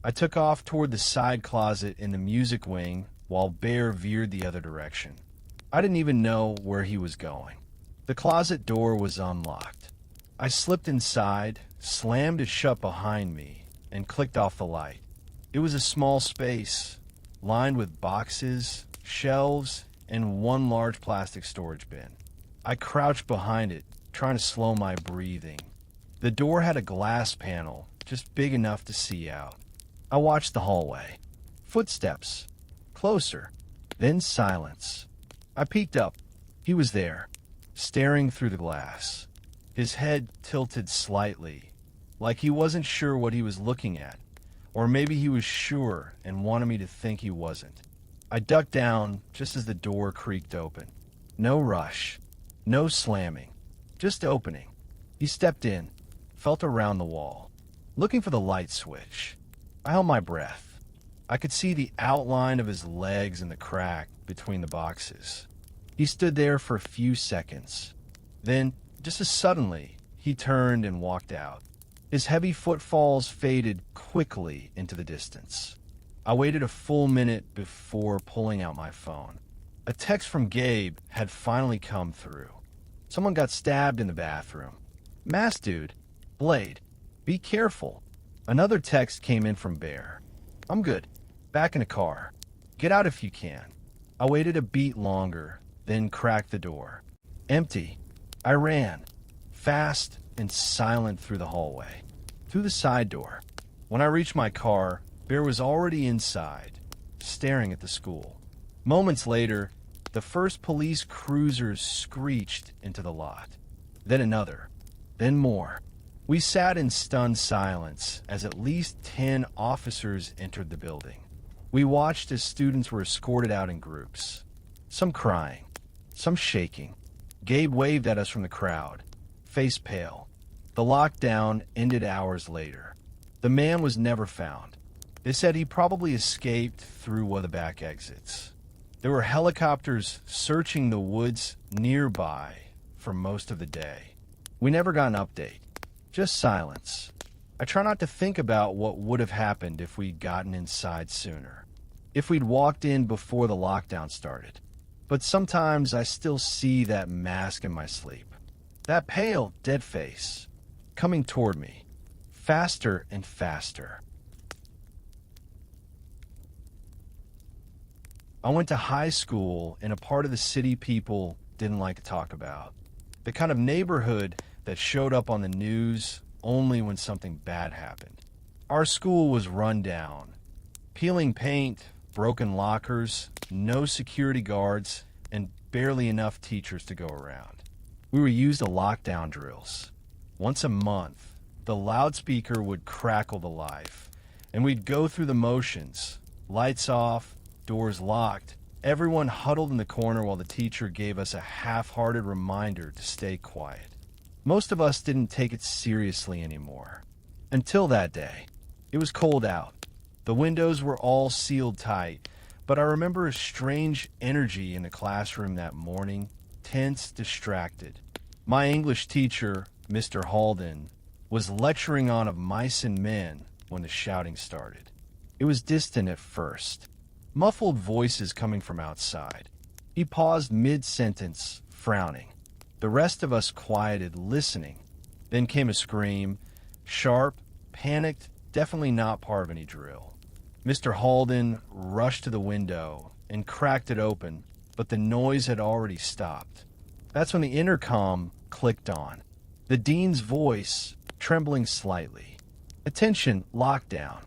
[SPEAKER 1] I took off toward the side closet in the music wing while Bear veered the other direction. I didn't even know where he was going. The closet door was unlocked. I slipped inside, slammed it shut behind me, and clicked off the light. It was a small space, lined with boxes, shelves, and one large plastic storage bin. I crouched behind it, trying to slow my breathing. The door had a glass panel, just big enough to see out. I watched the hallway. Footsteps. Closer. Then silence. I peeked up. He was there, staring through the glass. His head tilted slightly, like he wasn't sure what he was looking at, or maybe he was sure and wanted me to think he wasn't. I ducked down just as the door creaked open. No rush. No slamming. Just opening. He stepped in, felt around the wall, looking for the light switch. I held my breath. I could see the outline of his legs in the crack between the boxes. He stood there for a few seconds. Then, just as suddenly, he turned and walked out. His heavy footfalls faded quickly into the distance. I waited a full minute before pulling out my phone. A text from Gabe had finally come through. Someone got stabbed in the bathroom. Mass dude. Blade. Be careful. Another text came in from Bear. I'm good. Back in a car. Get out if you can. I waited a beat longer, then cracked the door. Empty. I ran. Fast and silent through the hallway. Through the side door. When I reached my car, Bear was already inside, staring at the school. Moments later, the first police cruiser screeched into the lot. Then another. Then more. We sat in stunned silence as at least 10 officers entered the building. We watched as students were escorted out in groups. Some crying. Some shaking. Gabe waved at us from the crowd, face pale. The lockdown ended hours later. The man was never found. They said he probably escaped through one of the back exits. There were helicopters searching the woods nearby for most of the day. We never got an update. Just silence. I try not to think about what would have happened if we'd gotten inside sooner. If we'd walked in before the lockdown started. But sometimes I still see that mask in my sleep. That pale, dead face. Coming toward me. Faster and faster. I went to high school in a part of the city people didn't like to talk about. The kind of neighborhood that showed up on the news only when something bad happened. Our school was run down. Peeling paint, broken lockers, no security guards, and barely enough teachers to go around. We were used to lockdown drills. Once a month, the loudspeaker would crackle to life, and we'd go through the motions. Lights off, doors locked, everyone huddled in the corner while the teacher gave us a half-hearted reminder to stay quiet. Most of us didn't take it seriously anymore. Until that day. It was cold out. The windows were all sealed tight, but I remember a strange energy in the classroom that morning, tense, distracted. My English teacher, Mr. Halden, was lecturing on of mice and men when the shouting started. It was distant at first. Muffled voices coming from outside. He paused mid-sentence, frowning. The rest of us quieted, listening. Then came a scream, sharp, panicked, definitely not part of any drill. Mr. Halden rushed to the window and cracked it open, but the noise had already stopped. That's when the intercom clicked on. The dean's voice, trembling slightly. Attention, lockdown.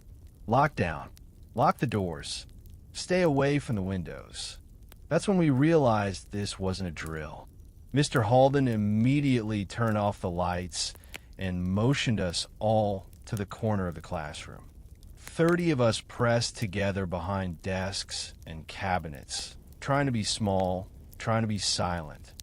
[SPEAKER 1] Lockdown. Lock the doors. Stay away from the windows. That's when we realized this wasn't a drill. Mr. Halden immediately turned off the lights and motioned us all to the corner of the classroom. 30 of us pressed together behind desks and cabinets, trying to be small, trying to be silent.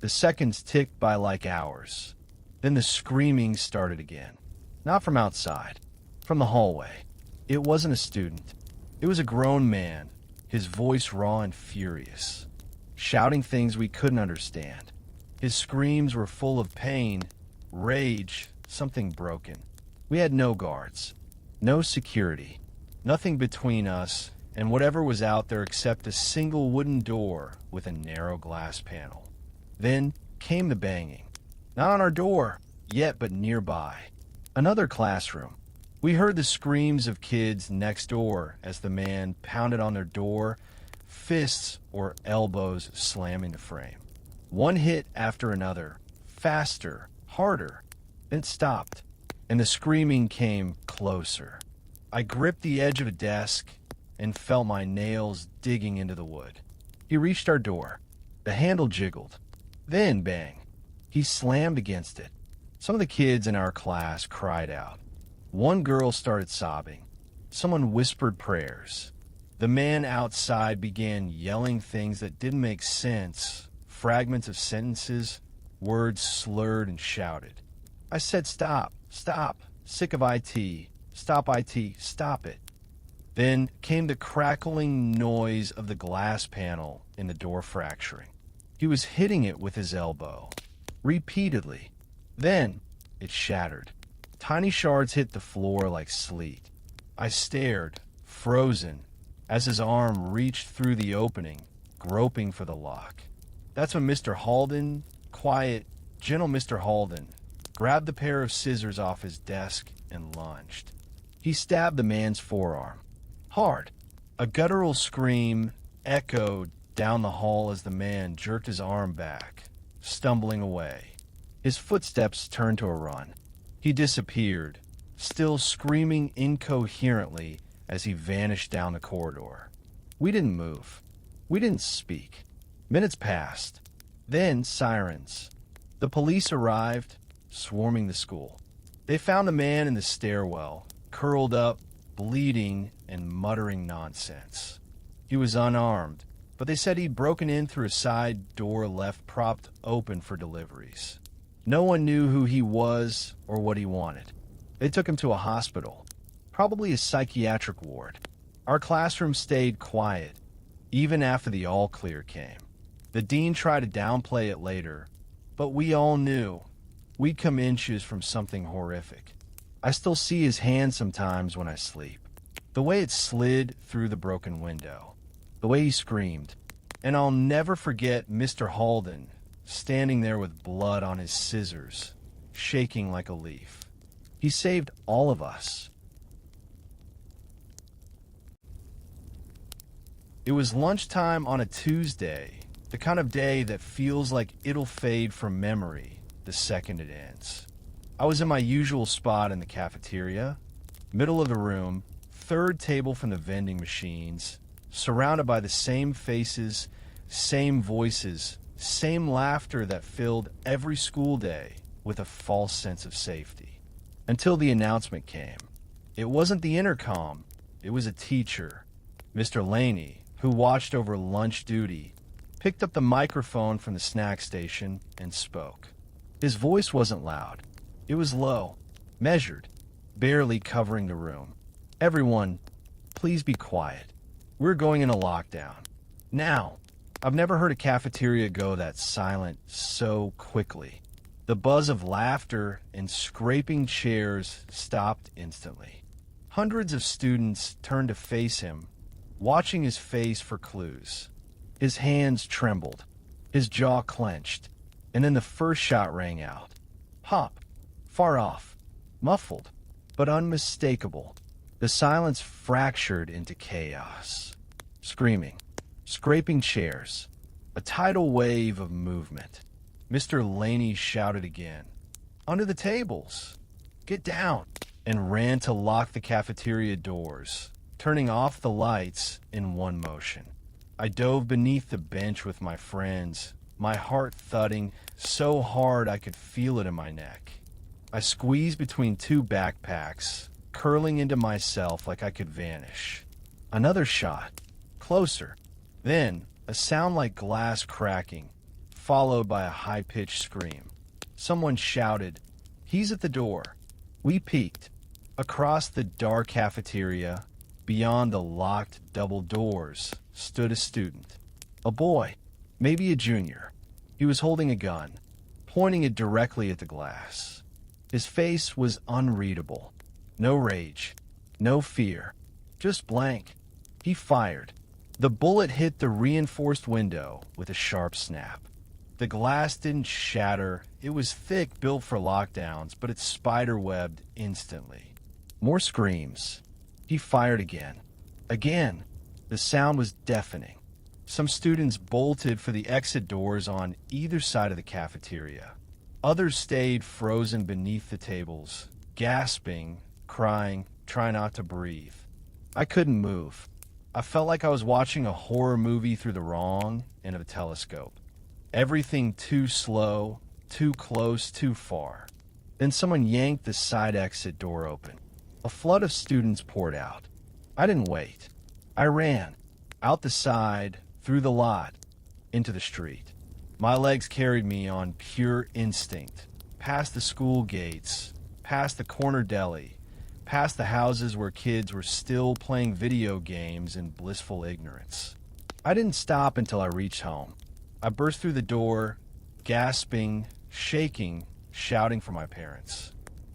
[SPEAKER 1] The seconds ticked by like hours. Then the screaming started again. Not from outside, from the hallway. It wasn't a student. It was a grown man, his voice raw and furious, shouting things we couldn't understand. His screams were full of pain, rage, something broken. We had no guards, no security, nothing between us and whatever was out there except a single wooden door with a narrow glass panel. Then came the banging. Not on our door yet, but nearby. Another classroom. We heard the screams of kids next door as the man pounded on their door, fists or elbows slamming the frame. One hit after another, faster, harder. Then it stopped, and the screaming came closer. I gripped the edge of a desk and felt my nails digging into the wood. He reached our door. The handle jiggled. Then, bang. He slammed against it. Some of the kids in our class cried out. One girl started sobbing. Someone whispered prayers. The man outside began yelling things that didn't make sense, fragments of sentences, words slurred and shouted. I said, "Stop, stop, sick of IT, stop IT, stop it." Then came the crackling noise of the glass panel in the door fracturing. He was hitting it with his elbow, repeatedly. Then it shattered. Tiny shards hit the floor like sleet. I stared, frozen, as his arm reached through the opening, groping for the lock. That's when Mr. Halden, quiet, gentle Mr. Halden, grabbed the pair of scissors off his desk and lunged. He stabbed the man's forearm. Hard. A guttural scream echoed down the hall as the man jerked his arm back, stumbling away. His footsteps turned to a run. He disappeared, still screaming incoherently as he vanished down the corridor. We didn't move. We didn't speak. Minutes passed. Then sirens. The police arrived, swarming the school. They found the man in the stairwell, curled up, bleeding and muttering nonsense. He was unarmed, but they said he'd broken in through a side door left propped open for deliveries. No one knew who he was or what he wanted. They took him to a hospital, probably a psychiatric ward. Our classroom stayed quiet, even after the all-clear came. The dean tried to downplay it later, but we all knew we'd come inches from something horrific. I still see his hand sometimes when I sleep. The way it slid through the broken window. The way he screamed. And I'll never forget Mr. Halden standing there with blood on his scissors, shaking like a leaf. He saved all of us. It was lunchtime on a Tuesday, the kind of day that feels like it'll fade from memory the second it ends. I was in my usual spot in the cafeteria, middle of the room, third table from the vending machines, surrounded by the same faces, same voices, same laughter that filled every school day with a false sense of safety. Until the announcement came. It wasn't the intercom, it was a teacher, Mr. Laney, who watched over lunch duty, picked up the microphone from the snack station and spoke. His voice wasn't loud. It was low, measured, barely covering the room. Everyone, please be quiet. We're going into lockdown. Now. I've never heard a cafeteria go that silent so quickly. The buzz of laughter and scraping chairs stopped instantly. Hundreds of students turned to face him, watching his face for clues. His hands trembled, his jaw clenched, and then the first shot rang out. Pop, far off, muffled, but unmistakable. The silence fractured into chaos. Screaming. Scraping chairs. A tidal wave of movement. Mr. Laney shouted again. Under the tables. Get down. And ran to lock the cafeteria doors, turning off the lights in one motion. I dove beneath the bench with my friends, my heart thudding so hard I could feel it in my neck. I squeezed between two backpacks, curling into myself like I could vanish. Another shot. Closer. Then, a sound like glass cracking, followed by a high-pitched scream. Someone shouted, "He's at the door." We peeked. Across the dark cafeteria, beyond the locked double doors, stood a student. A boy, maybe a junior. He was holding a gun, pointing it directly at the glass. His face was unreadable. No rage, no fear, just blank. He fired. The bullet hit the reinforced window with a sharp snap. The glass didn't shatter. It was thick, built for lockdowns, but it spider-webbed instantly. More screams. He fired again. Again. The sound was deafening. Some students bolted for the exit doors on either side of the cafeteria. Others stayed frozen beneath the tables, gasping, crying, trying not to breathe. I couldn't move. I felt like I was watching a horror movie through the wrong end of a telescope. Everything too slow, too close, too far. Then someone yanked the side exit door open. A flood of students poured out. I didn't wait. I ran. Out the side, through the lot, into the street. My legs carried me on pure instinct. Past the school gates, past the corner deli, past the houses where kids were still playing video games in blissful ignorance. I didn't stop until I reached home. I burst through the door, gasping, shaking, shouting for my parents.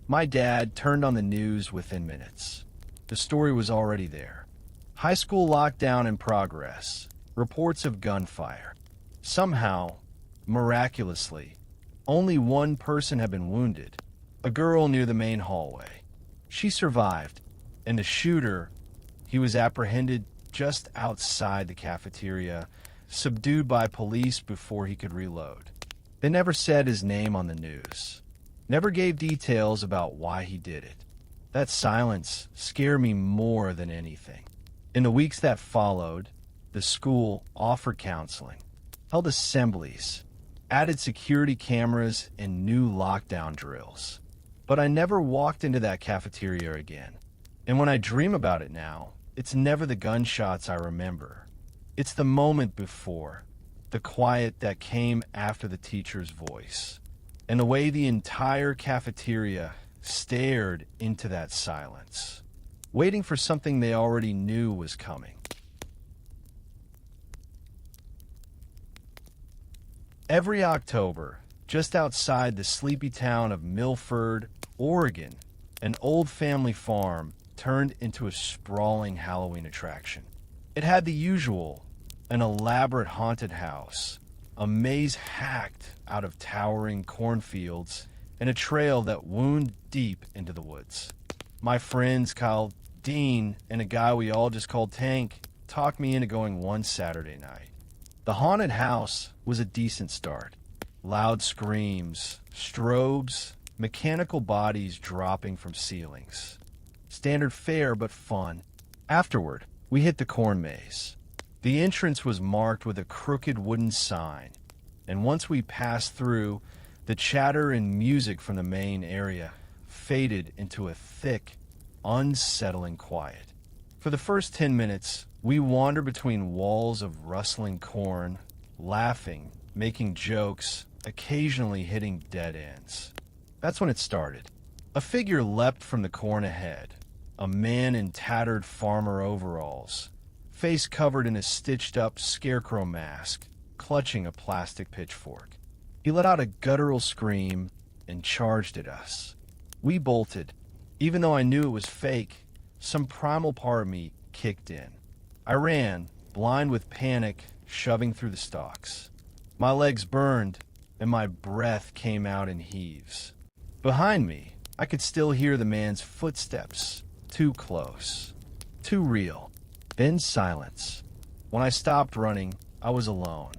[SPEAKER 1] My dad turned on the news within minutes. The story was already there. High school lockdown in progress. Reports of gunfire. Somehow, miraculously, only one person had been wounded. A girl near the main hallway. She survived, and the shooter, he was apprehended just outside the cafeteria, subdued by police before he could reload. They never said his name on the news. Never gave details about why he did it. That silence scared me more than anything. In the weeks that followed, the school offered counseling, held assemblies, added security cameras and new lockdown drills. But I never walked into that cafeteria again. And when I dream about it now, it's never the gunshots I remember. It's the moment before, the quiet that came after the teacher's voice, and the way the entire cafeteria stared into that silence, waiting for something they already knew was coming. Every October, just outside the sleepy town of Milford, Oregon, an old family farm turned into a sprawling Halloween attraction. It had the usual, an elaborate haunted house, a maze hacked out of towering cornfields, and a trail that wound deep into the woods. My friends Kyle, Dean, and a guy we all just called Tank talked me into going one Saturday night. The haunted house was a decent start. Loud screams, strobes, mechanical bodies dropping from ceilings. Standard fare, but fun. Afterward, we hit the corn maze. The entrance was marked with a crooked wooden sign, and once we passed through, the chatter and music from the main area faded into a thick, unsettling quiet. For the first 10 minutes, we wandered between walls of rustling corn, laughing, making jokes, occasionally hitting dead ends. That's when it started. A figure leapt from the corn ahead, a man in tattered farmer overalls, face covered in a stitched-up scarecrow mask, clutching a plastic pitchfork. He let out a guttural scream and charged at us. We bolted. Even though I knew it was fake, some primal part of me kicked in. I ran, blind with panic, shoving through the stalks. My legs burned, and my breath came out in heaves. Behind me, I could still hear the man's footsteps, too close, too real. Then silence. When I stopped running, I was alone.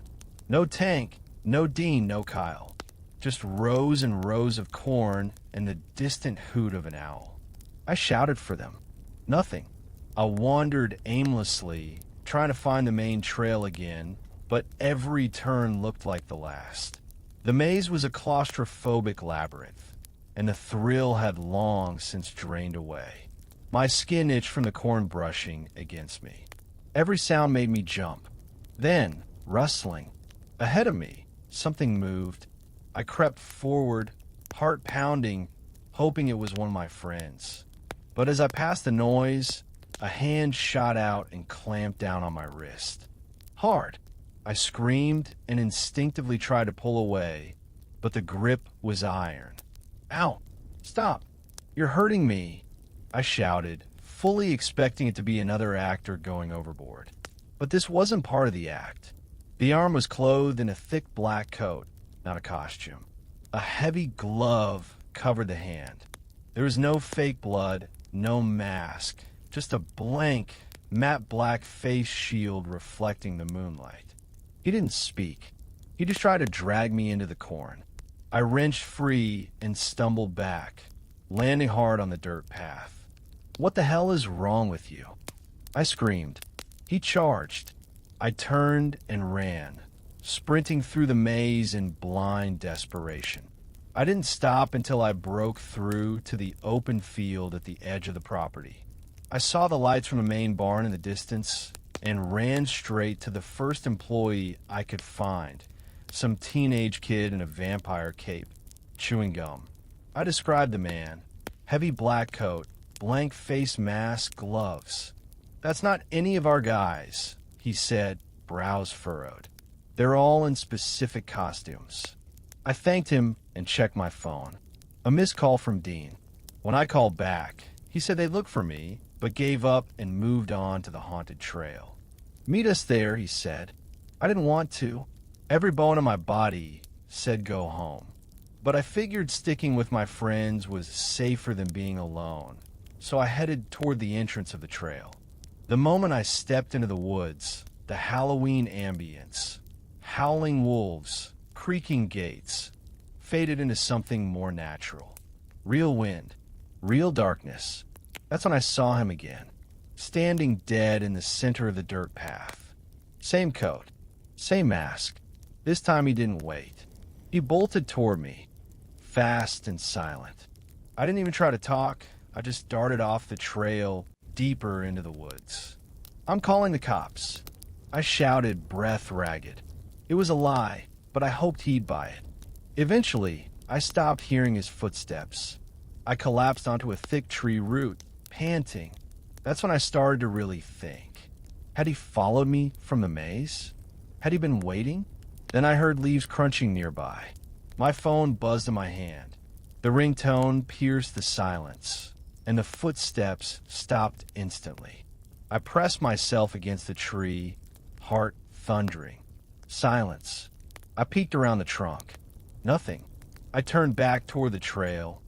[SPEAKER 1] No Tank, no Dean, no Kyle. Just rows and rows of corn and the distant hoot of an owl. I shouted for them. Nothing. I wandered aimlessly, trying to find the main trail again, but every turn looked like the last. The maze was a claustrophobic labyrinth. and the thrill had long since drained away. My skin itched from the corn brushing against me. Every sound made me jump. Then, rustling. Ahead of me, something moved. I crept forward, heart pounding, hoping it was one of my friends. But as I passed the noise, a hand shot out and clamped down on my wrist. Hard. I screamed and instinctively tried to pull away, but the grip was iron. Ow! Stop! You're hurting me! I shouted, fully expecting it to be another actor going overboard. But this wasn't part of the act. The arm was clothed in a thick black coat, not a costume. A heavy glove covered the hand. There was no fake blood, no mask, just a blank, matte black face shield reflecting the moonlight. He didn't speak. He just tried to drag me into the corn. I wrenched free and stumbled back, landing hard on the dirt path. What the hell is wrong with you? I screamed. He charged. I turned and ran, sprinting through the maze in blind desperation. I didn't stop until I broke through to the open field at the edge of the property. I saw the lights from the main barn in the distance and ran straight to the first employee I could find, some teenage kid in a vampire cape, chewing gum. I described the man. Heavy black coat, blank face mask, gloves. That's not any of our guys, he said, brows furrowed. They're all in specific costumes. I thanked him and checked my phone. A missed call from Dean. When I called back, he said they'd look for me, but gave up and moved on to the haunted trail. Meet us there, he said. I didn't want to. Every bone in my body said go home. But I figured sticking with my friends was safer than being alone, so I headed toward the entrance of the trail. The moment I stepped into the woods, the Halloween ambience, howling wolves, creaking gates, faded into something more natural. Real wind, real darkness. That's when I saw him again, standing dead in the center of the dirt path. Same coat, same mask. This time he didn't wait. He bolted toward me, fast and silent. I didn't even try to talk. I just darted off the trail, deeper into the woods. I'm calling the cops. I shouted, breath ragged. It was a lie, but I hoped he'd buy it. Eventually, I stopped hearing his footsteps. I collapsed onto a thick tree root, panting. That's when I started to really think. Had he followed me from the maze? Had he been waiting? Then I heard leaves crunching nearby. My phone buzzed in my hand. The ringtone pierced the silence, and the footsteps stopped instantly. I pressed myself against the tree, heart thundering. Silence. I peeked around the trunk. Nothing. I turned back toward the trail,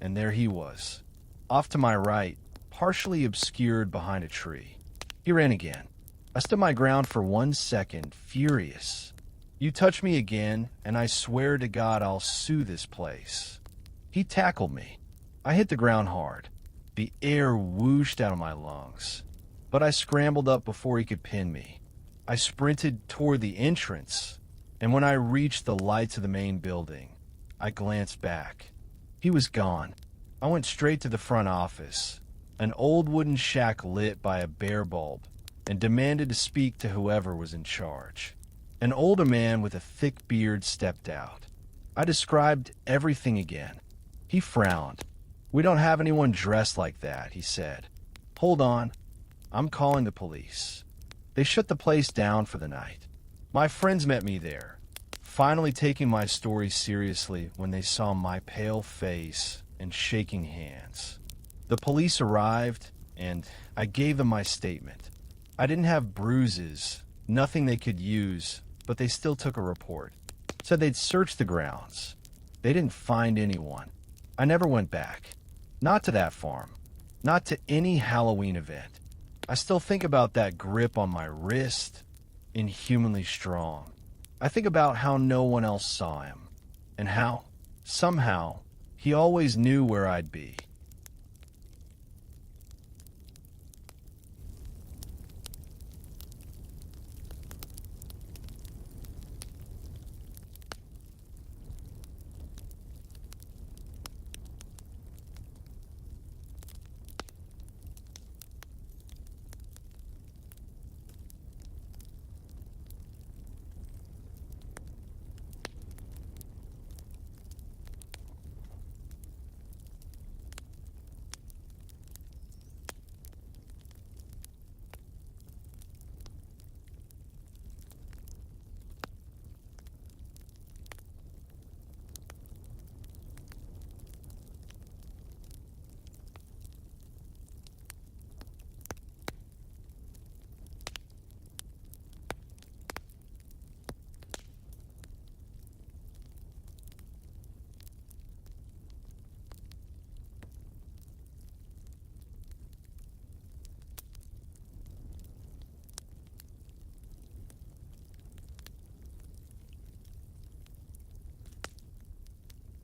[SPEAKER 1] and there he was, off to my right, partially obscured behind a tree. He ran again. I stood my ground for 1 second, furious. You touch me again, and I swear to God I'll sue this place. He tackled me. I hit the ground hard. The air whooshed out of my lungs, but I scrambled up before he could pin me. I sprinted toward the entrance, and when I reached the lights of the main building, I glanced back. He was gone. I went straight to the front office, an old wooden shack lit by a bare bulb, and demanded to speak to whoever was in charge. An older man with a thick beard stepped out. I described everything again. He frowned. We don't have anyone dressed like that, he said. Hold on. I'm calling the police. They shut the place down for the night. My friends met me there, finally taking my story seriously when they saw my pale face and shaking hands. The police arrived, and I gave them my statement. I didn't have bruises, nothing they could use, but they still took a report. Said they'd searched the grounds. They didn't find anyone. I never went back. Not to that farm. Not to any Halloween event. I still think about that grip on my wrist, inhumanly strong. I think about how no one else saw him, and how, somehow, he always knew where I'd be.